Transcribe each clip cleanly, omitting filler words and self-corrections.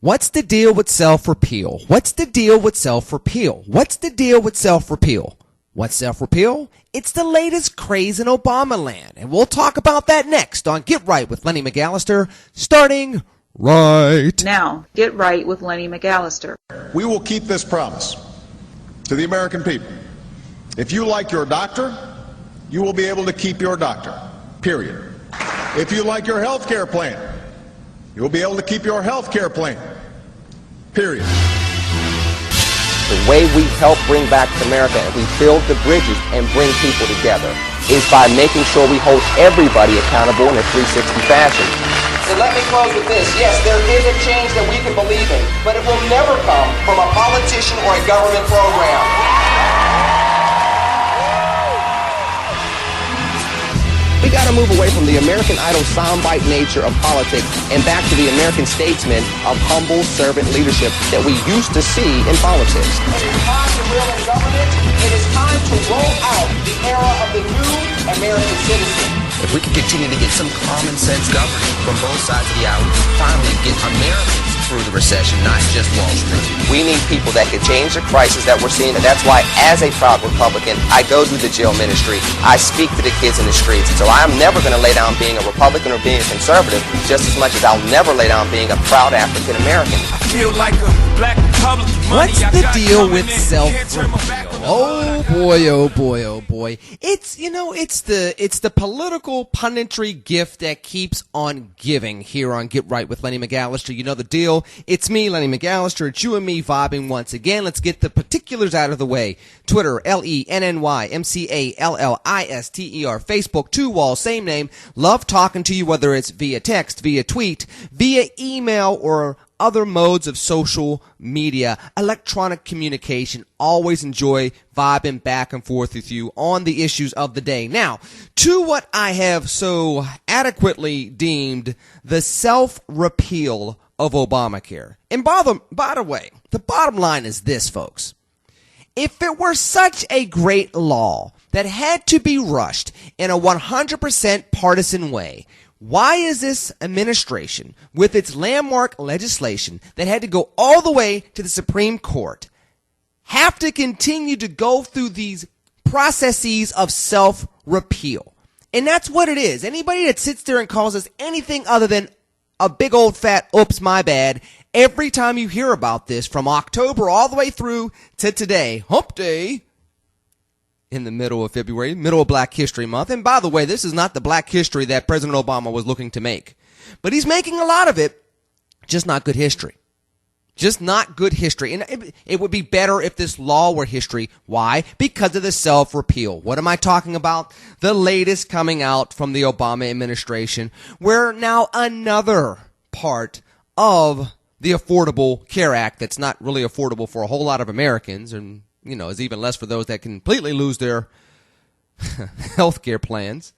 What's the deal with self-repeal? What's the deal with self-repeal? What's the deal with self-repeal? What's self-repeal? It's the latest craze in Obama land, and we'll talk about that next on Get Right with Lenny McAllister, starting right now. Get Right with Lenny McAllister. We will keep this promise to the American people. If you like your doctor, you will be able to keep your doctor, period. If you like your health care plan, you will be able to keep your health care plan, period. The way we help bring back America and we build the bridges and bring people together is by making sure we hold everybody accountable in a 360 fashion. So let me close with this. Yes, there is a change that we can believe in, but it will never come from a politician or a government program. We got to move away from the American Idol soundbite nature of politics and back to the American statesman of humble servant leadership that we used to see in politics. It is time to reel in government. It is time to roll out the era of the new American citizen. If we can continue to get some common sense governing from both sides of the aisle, we can finally get Americans through the recession, not just Wall Street. We need people that can change the crisis that we're seeing, and that's why, as a proud Republican, I go through the jail ministry. I speak to the kids in the streets. So I'm never going to lay down being a Republican or being a conservative, just as much as I'll never lay down being a proud African American. I feel like a black Republican. What's the deal with self-repeal? Oh boy, oh boy, oh boy. It's the political punditry gift that keeps on giving here on Get Right with Lenny McAllister. You know the deal. It's me, Lenny McAllister. It's you and me vibing once again. Let's get the particulars out of the way. Twitter, LennyMcAllister. Facebook, two walls, same name. Love talking to you, whether it's via text, via tweet, via email, or other modes of social media, electronic communication. Always enjoy vibing back and forth with you on the issues of the day. Now, to what I have so adequately deemed the self-repeal of Obamacare. And by the way, the bottom line is this, folks. If it were such a great law that had to be rushed in a 100% partisan way, why is this administration, with its landmark legislation that had to go all the way to the Supreme Court, have to continue to go through these processes of self-repeal? And that's what it is. Anybody that sits there and calls us anything other than a big old fat oops, my bad, every time you hear about this from October all the way through to today, hump day, in the middle of February, middle of Black History Month. And by the way, this is not the black history that President Obama was looking to make. But he's making a lot of it, just not good history. Just not good history. And it would be better if this law were history. Why? Because of the self-repeal. What am I talking about? The latest coming out from the Obama administration, where now another part of the Affordable Care Act that's not really affordable for a whole lot of Americans, and is even less for those that completely lose their health care plans.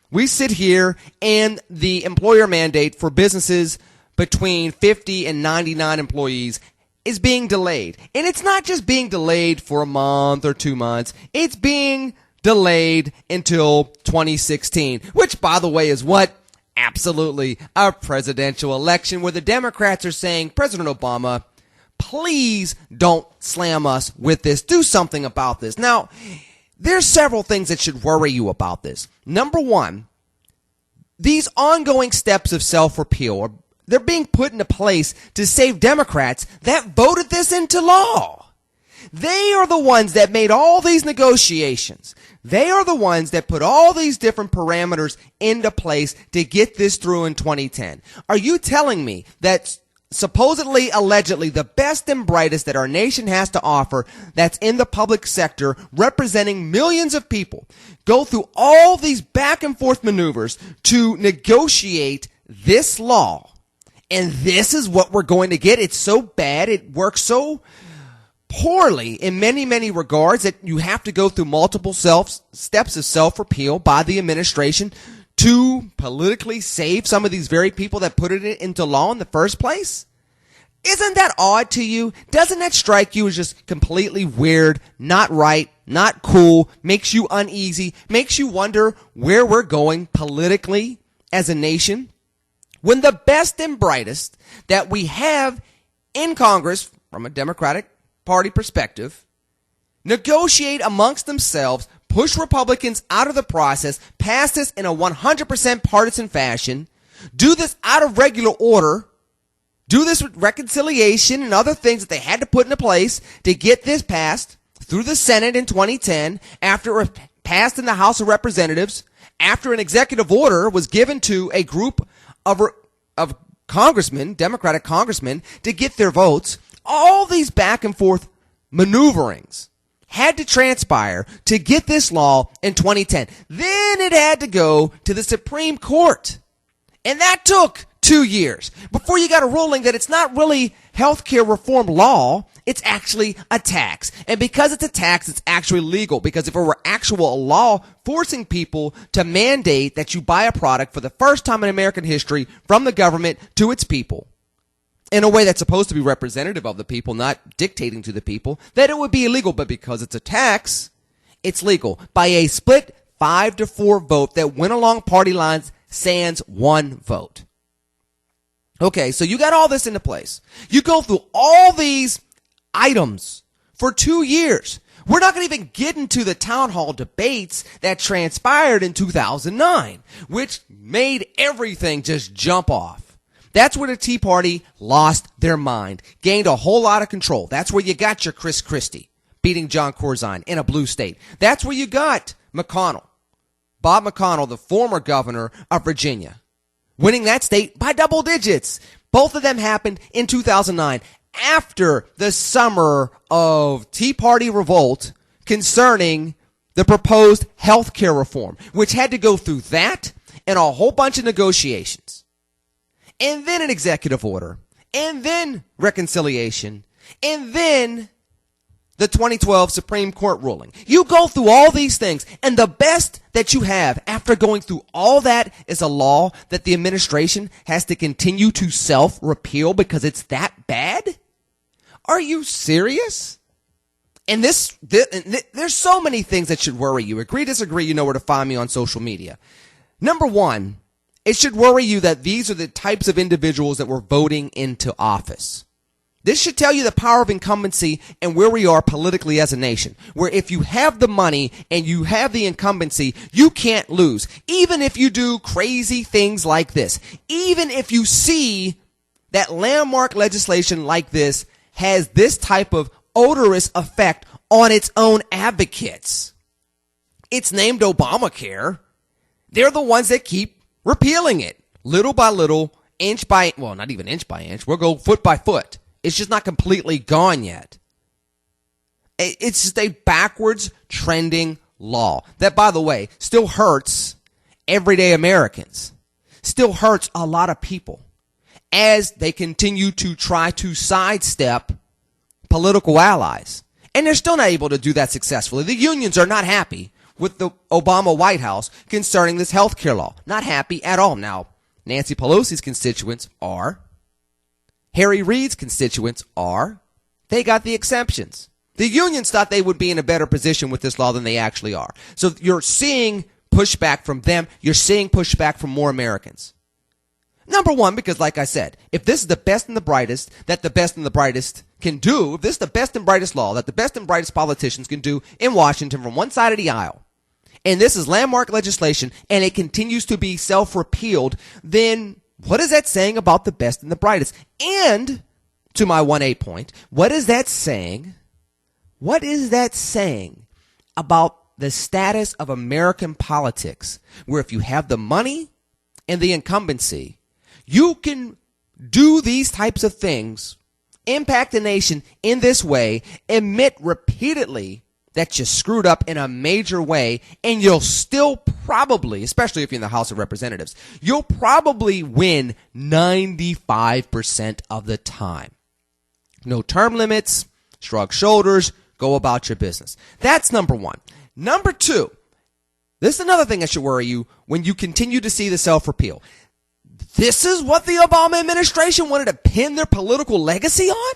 We sit here and the employer mandate for businesses between 50 and 99 employees is being delayed. And it's not just being delayed for a month or 2 months. It's being delayed until 2016, which, by the way, is what? Absolutely a presidential election where the Democrats are saying, President Obama, please don't slam us with this. Do something about this. Now, there's several things that should worry you about this. Number one, these ongoing steps of self-repeal, they're being put into place to save Democrats that voted this into law. They are the ones that made all these negotiations. They are the ones that put all these different parameters into place to get this through in 2010. Are you telling me that supposedly, allegedly, the best and brightest that our nation has to offer that's in the public sector, representing millions of people, go through all these back and forth maneuvers to negotiate this law, and this is what we're going to get? It's so bad, it works so poorly in many, many regards that you have to go through multiple steps of self-repeal by the administration to politically save some of these very people that put it into law in the first place? Isn't that odd to you? Doesn't that strike you as just completely weird, not right, not cool, makes you uneasy, makes you wonder where we're going politically as a nation? When the best and brightest that we have in Congress, from a Democratic Party perspective, negotiate amongst themselves, push Republicans out of the process, pass this in a 100% partisan fashion, do this out of regular order, do this with reconciliation and other things that they had to put into place to get this passed through the Senate in 2010, after it was passed in the House of Representatives, after an executive order was given to a group of congressmen, Democratic congressmen, to get their votes. All these back and forth maneuverings had to transpire to get this law in 2010. Then it had to go to the Supreme Court. And that took 2 years before you got a ruling that it's not really healthcare reform law, it's actually a tax. And because it's a tax, it's actually legal. Because if it were actual law forcing people to mandate that you buy a product for the first time in American history from the government to its people, in a way that's supposed to be representative of the people, not dictating to the people, that it would be illegal. But because it's a tax, it's legal. By a split 5-4 vote that went along party lines, sans one vote. Okay, so you got all this into place. You go through all these items for 2 years. We're not going to even get into the town hall debates that transpired in 2009, which made everything just jump off. That's where the Tea Party lost their mind, gained a whole lot of control. That's where you got your Chris Christie beating John Corzine in a blue state. That's where you got McConnell, Bob McConnell, the former governor of Virginia, winning that state by double digits. Both of them happened in 2009 after the summer of Tea Party revolt concerning the proposed health care reform, which had to go through that and a whole bunch of negotiations. And then an executive order, and then reconciliation, and then the 2012 Supreme Court ruling. You go through all these things, and the best that you have after going through all that is a law that the administration has to continue to self-repeal because it's that bad? Are you serious? And there's so many things that should worry you. Agree, disagree, you know where to find me on social media. Number one, it should worry you that these are the types of individuals that were voting into office. This should tell you the power of incumbency and where we are politically as a nation, where if you have the money and you have the incumbency, you can't lose. Even if you do crazy things like this, even if you see that landmark legislation like this has this type of odorous effect on its own advocates. It's named Obamacare. They're the ones that keep repealing it, little by little, inch by, well, not even inch by inch. We'll go foot by foot. It's just not completely gone yet. It's just a backwards trending law that, by the way, still hurts everyday Americans, still hurts a lot of people as they continue to try to sidestep political allies. And they're still not able to do that successfully. The unions are not happy with the Obama White House concerning this health care law. Not happy at all. Now, Nancy Pelosi's constituents are. Harry Reid's constituents are. They got the exceptions. The unions thought they would be in a better position with this law than they actually are. So you're seeing pushback from them. You're seeing pushback from more Americans. Number one, because like I said, if this is the best and the brightest that the best and the brightest can do, if this is the best and brightest law that the best and brightest politicians can do in Washington from one side of the aisle, and this is landmark legislation, and it continues to be self-repealed, then what is that saying about the best and the brightest? And, to my 1A point, what is that saying? What is that saying about the status of American politics, where if you have the money and the incumbency, you can do these types of things, impact the nation in this way, admit repeatedly that you screwed up in a major way, and you'll still probably, especially if you're in the House of Representatives, you'll probably win 95% of the time. No term limits, shrug shoulders, go about your business. That's number one. Number two, this is another thing that should worry you when you continue to see the self-repeal. This is what the Obama administration wanted to pin their political legacy on?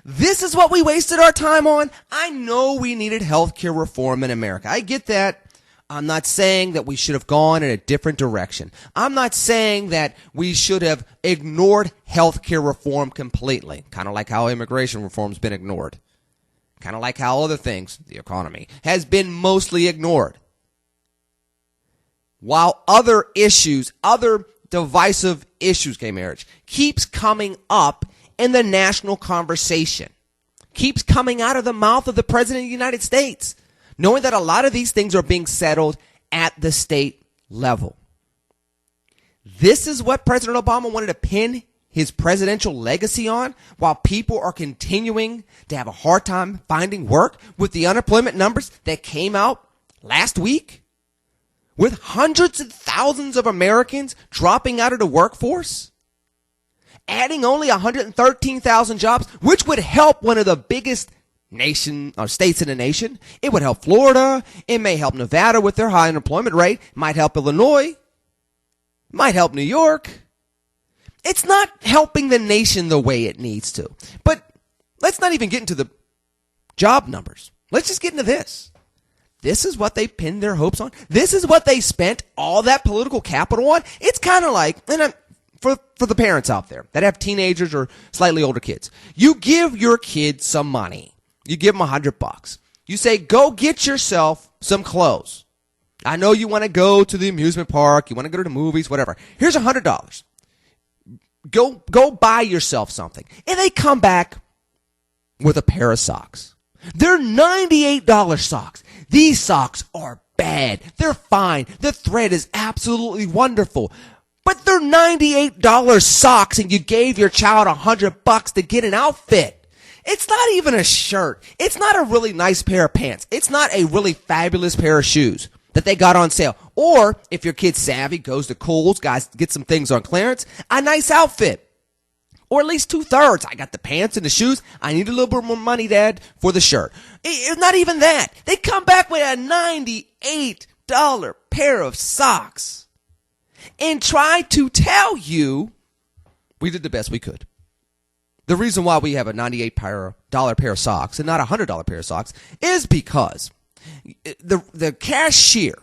This is what we wasted our time on? I know we needed health care reform in America. I get that. I'm not saying that we should have gone in a different direction. I'm not saying that we should have ignored healthcare reform completely, kind of like how immigration reform's been ignored, kind of like how other things, the economy, has been mostly ignored. While other issues, other divisive issues, gay marriage, keeps coming up in the national conversation, keeps coming out of the mouth of the President of the United States, knowing that a lot of these things are being settled at the state level. This is what President Obama wanted to pin his presidential legacy on, while people are continuing to have a hard time finding work with the unemployment numbers that came out last week, with hundreds of thousands of Americans dropping out of the workforce, adding only 113,000 jobs, which would help one of the biggest nation or states in the nation. It would help Florida. It may help Nevada with their high unemployment rate. Might help Illinois. Might help New York. It's not helping the nation the way it needs to. But let's not even get into the job numbers. Let's just get into this. This is what they pinned their hopes on. This is what they spent all that political capital on. It's kind of like, and for the parents out there that have teenagers or slightly older kids, you give your kids some money. You give them $100. You say, go get yourself some clothes. I know you want to go to the amusement park. You want to go to the movies, whatever. Here's $100. Go buy yourself something. And they come back with a pair of socks. They're $98 socks. These socks are bad. They're fine. The thread is absolutely wonderful. But they're $98 socks, and you gave your child $100 to get an outfit. It's not even a shirt. It's not a really nice pair of pants. It's not a really fabulous pair of shoes that they got on sale. Or if your kid's savvy, goes to Kohl's, guys, get some things on clearance, a nice outfit. Or at least 2/3. I got the pants and the shoes. I need a little bit more money, Dad, for the shirt. It's not even that. They come back with a $98 pair of socks and try to tell you we did the best we could. The reason why we have a $98 pair of socks and not a $100 pair of socks is because the cashier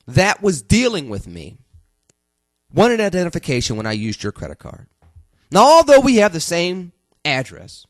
that was dealing with me wanted identification when I used your credit card. Now, although we have the same address,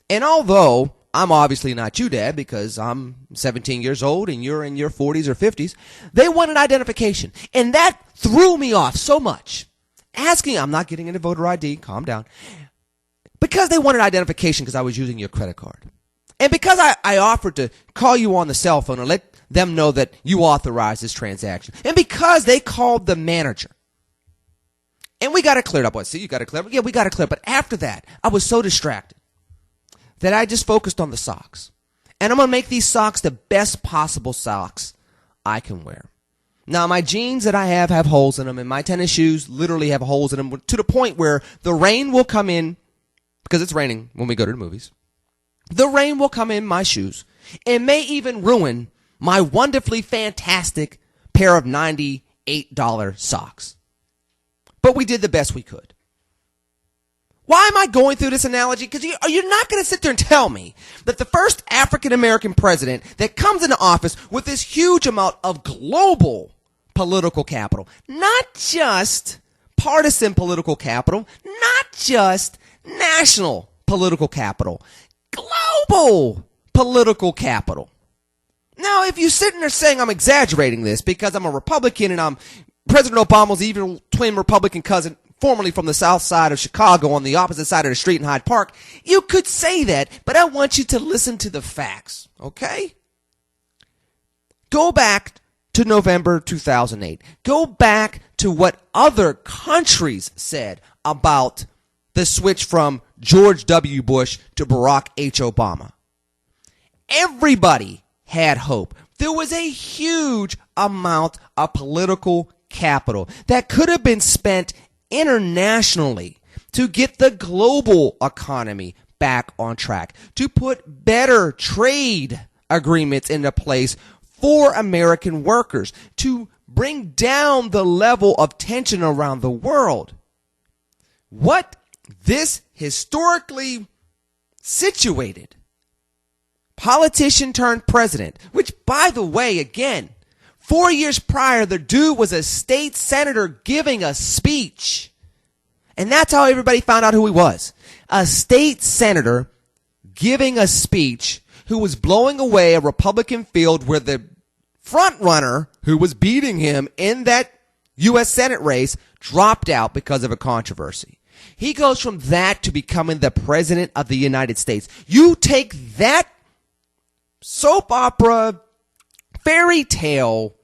and although I'm obviously not you, Dad, because I'm 17 years old and you're in your 40s or 50s, they wanted identification. And that threw me off so much. I'm not getting into voter ID, calm down. Because they wanted identification because I was using your credit card. And because I offered to call you on the cell phone and let them know that you authorized this transaction. And because they called the manager. And we got it cleared up. What? See, you got it cleared up? Yeah, we got it cleared up. But after that, I was so distracted that I just focused on the socks. And I'm going to make these socks the best possible socks I can wear. Now, my jeans that I have holes in them, and my tennis shoes literally have holes in them to the point where the rain will come in, because it's raining when we go to the movies. The rain will come in my shoes and may even ruin my wonderfully fantastic pair of $98 socks. But we did the best we could. Why am I going through this analogy? Because you're not going to sit there and tell me that the first African-American president that comes into office with this huge amount of global political capital, not just partisan political capital, not just national political capital, global political capital. Now, if you're sitting there saying I'm exaggerating this because I'm a Republican and I'm President Obama's evil twin Republican cousin, formerly from the south side of Chicago on the opposite side of the street in Hyde Park, you could say that, but I want you to listen to the facts, okay? Go back to November 2008. Go back to what other countries said about the switch from George W. Bush to Barack H. Obama. Everybody had hope. There was a huge amount of political capital that could have been spent internationally to get the global economy back on track, to put better trade agreements into place for American workers, to bring down the level of tension around the world. What this historically situated politician turned president, which, by the way, again, 4 years prior, the dude was a state senator giving a speech. And that's how everybody found out who he was. A state senator giving a speech who was blowing away a Republican field where the front runner who was beating him in that U.S. Senate race dropped out because of a controversy. He goes from that to becoming the president of the United States. You take that soap opera, fairy tale,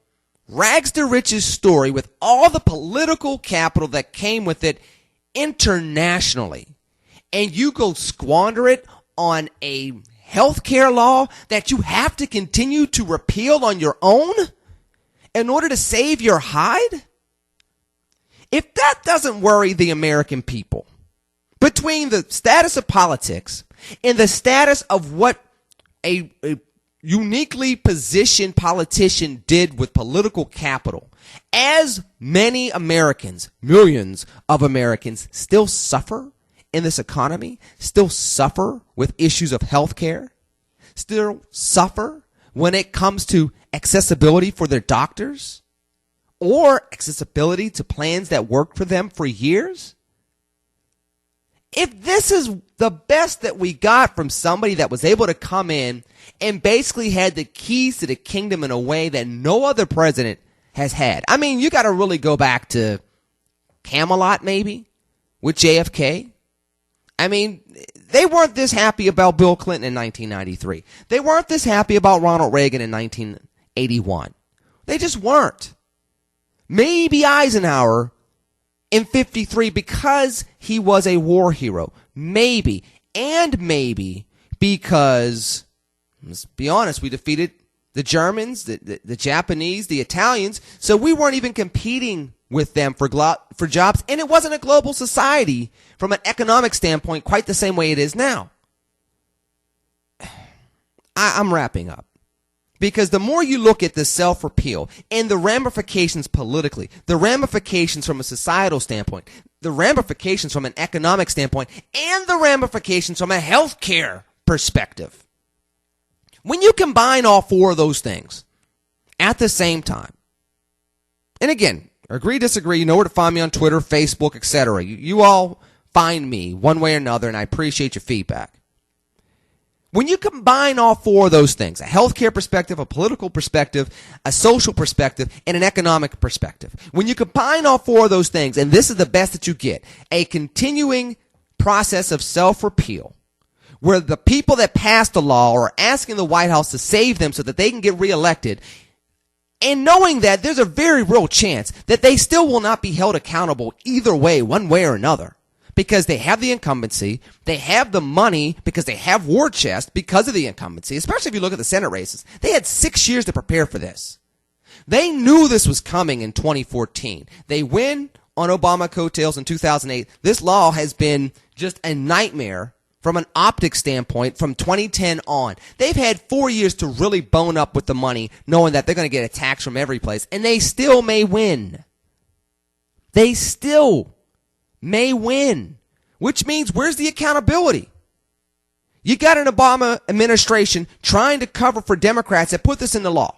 rags to riches story with all the political capital that came with it internationally, and you go squander it on a healthcare law that you have to continue to repeal on your own in order to save your hide? If that doesn't worry the American people, between the status of politics and the status of what a uniquely positioned politician did with political capital, as many Americans, millions of Americans, still suffer in this economy, still suffer with issues of health care, still suffer when it comes to accessibility for their doctors, or accessibility to plans that worked for them for years. If this is the best that we got from somebody that was able to come in and basically had the keys to the kingdom in a way that no other president has had. I mean, you got to really go back to Camelot maybe with JFK. I mean, they weren't this happy about Bill Clinton in 1993. They weren't this happy about Ronald Reagan in 1981. They just weren't. Maybe Eisenhower in 53 because he was a war hero. Maybe. And maybe because, let's be honest, we defeated the Germans, the Japanese, the Italians, so we weren't even competing with them for jobs, and it wasn't a global society from an economic standpoint quite the same way it is now. I'm wrapping up. Because the more you look at the self-repeal and the ramifications politically, the ramifications from a societal standpoint, the ramifications from an economic standpoint, and the ramifications from a healthcare perspective, when you combine all four of those things at the same time, and again, agree, disagree, you know where to find me on Twitter, Facebook, etc. You all find me one way or another, and I appreciate your feedback. When you combine all four of those things, a healthcare perspective, a political perspective, a social perspective, and an economic perspective, when you combine all four of those things, and this is the best that you get, a continuing process of self-repeal, where the people that passed the law are asking the White House to save them so that they can get reelected, and knowing that there's a very real chance that they still will not be held accountable either way, one way or another. Because they have the incumbency, they have the money, because they have war chest because of the incumbency, especially if you look at the Senate races. They had 6 years to prepare for this. They knew this was coming in 2014. They win on Obama coattails in 2008. This law has been just a nightmare from an optics standpoint from 2010 on. They've had 4 years to really bone up with the money, knowing that they're going to get attacks from every place, and they still may win. They still may win, which means where's the accountability? You got an Obama administration trying to cover for Democrats that put this into law.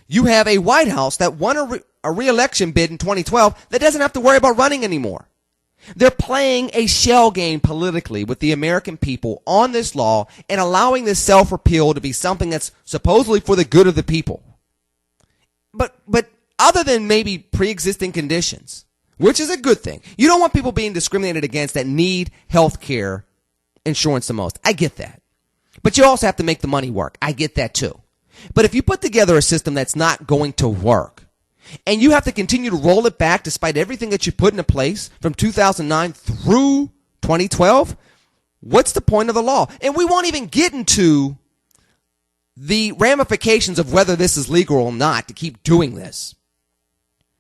You have a White House that won a re-election bid in 2012 that doesn't have to worry about running anymore. They're playing a shell game politically with the American people on this law and allowing this self-repeal to be something that's supposedly for the good of the people. But other than maybe pre-existing conditions, which is a good thing. You don't want people being discriminated against that need health care insurance the most. I get that. But you also have to make the money work. I get that too. But if you put together a system that's not going to work, and you have to continue to roll it back despite everything that you put into place from 2009 through 2012, what's the point of the law? And we won't even get into the ramifications of whether this is legal or not to keep doing this.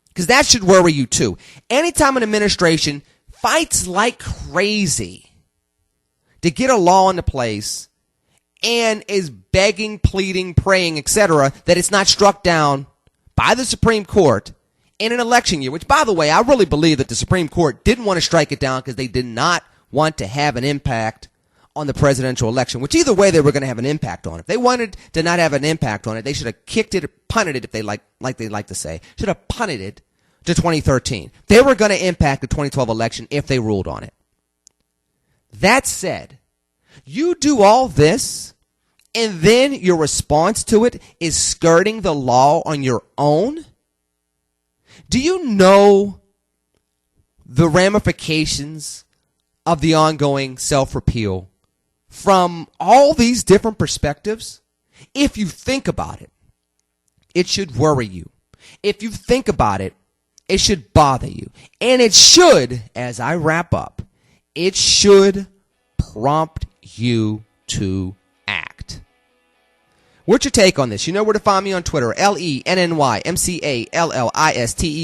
Because that should worry you too. Anytime an administration fights like crazy to get a law into place and is begging, pleading, praying, etc., that it's not struck down by the Supreme Court in an election year, which, by the way, I really believe that the Supreme Court didn't want to strike it down because they did not want to have an impact on the presidential election, which either way they were going to have an impact on it. If they wanted to not have an impact on it, they should have kicked it or punted it, if they like they like to say. Should have punted it to 2013. They were going to impact the 2012 election if they ruled on it. That said, you do all this, and then your response to it is skirting the law on your own? Do you know the ramifications of the ongoing self-repeal from all these different perspectives? If you think about it, it should worry you. If you think about it, it should bother you. And it should, as I wrap up, it should prompt you to act. What's your take on this? You know where to find me on Twitter, LennyMcAllister,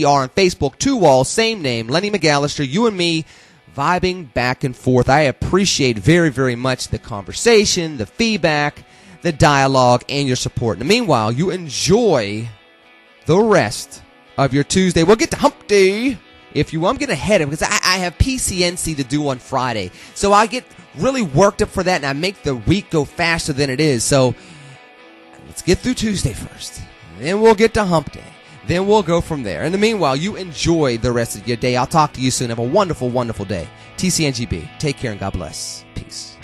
on Facebook, Two Walls, same name, Lenny McAllister, you and me vibing back and forth. I appreciate very, very much the conversation, the feedback, the dialogue, and your support. In the meanwhile, you enjoy the rest of your Tuesday. We'll get to hump day if you will. I'm getting ahead of it because I have PCNC to do on Friday. So I get really worked up for that, and I make the week go faster than it is. So let's get through Tuesday first. Then we'll get to hump day. Then we'll go from there. In the meanwhile, you enjoy the rest of your day. I'll talk to you soon. Have a wonderful, wonderful day. TCNGB. Take care and God bless. Peace.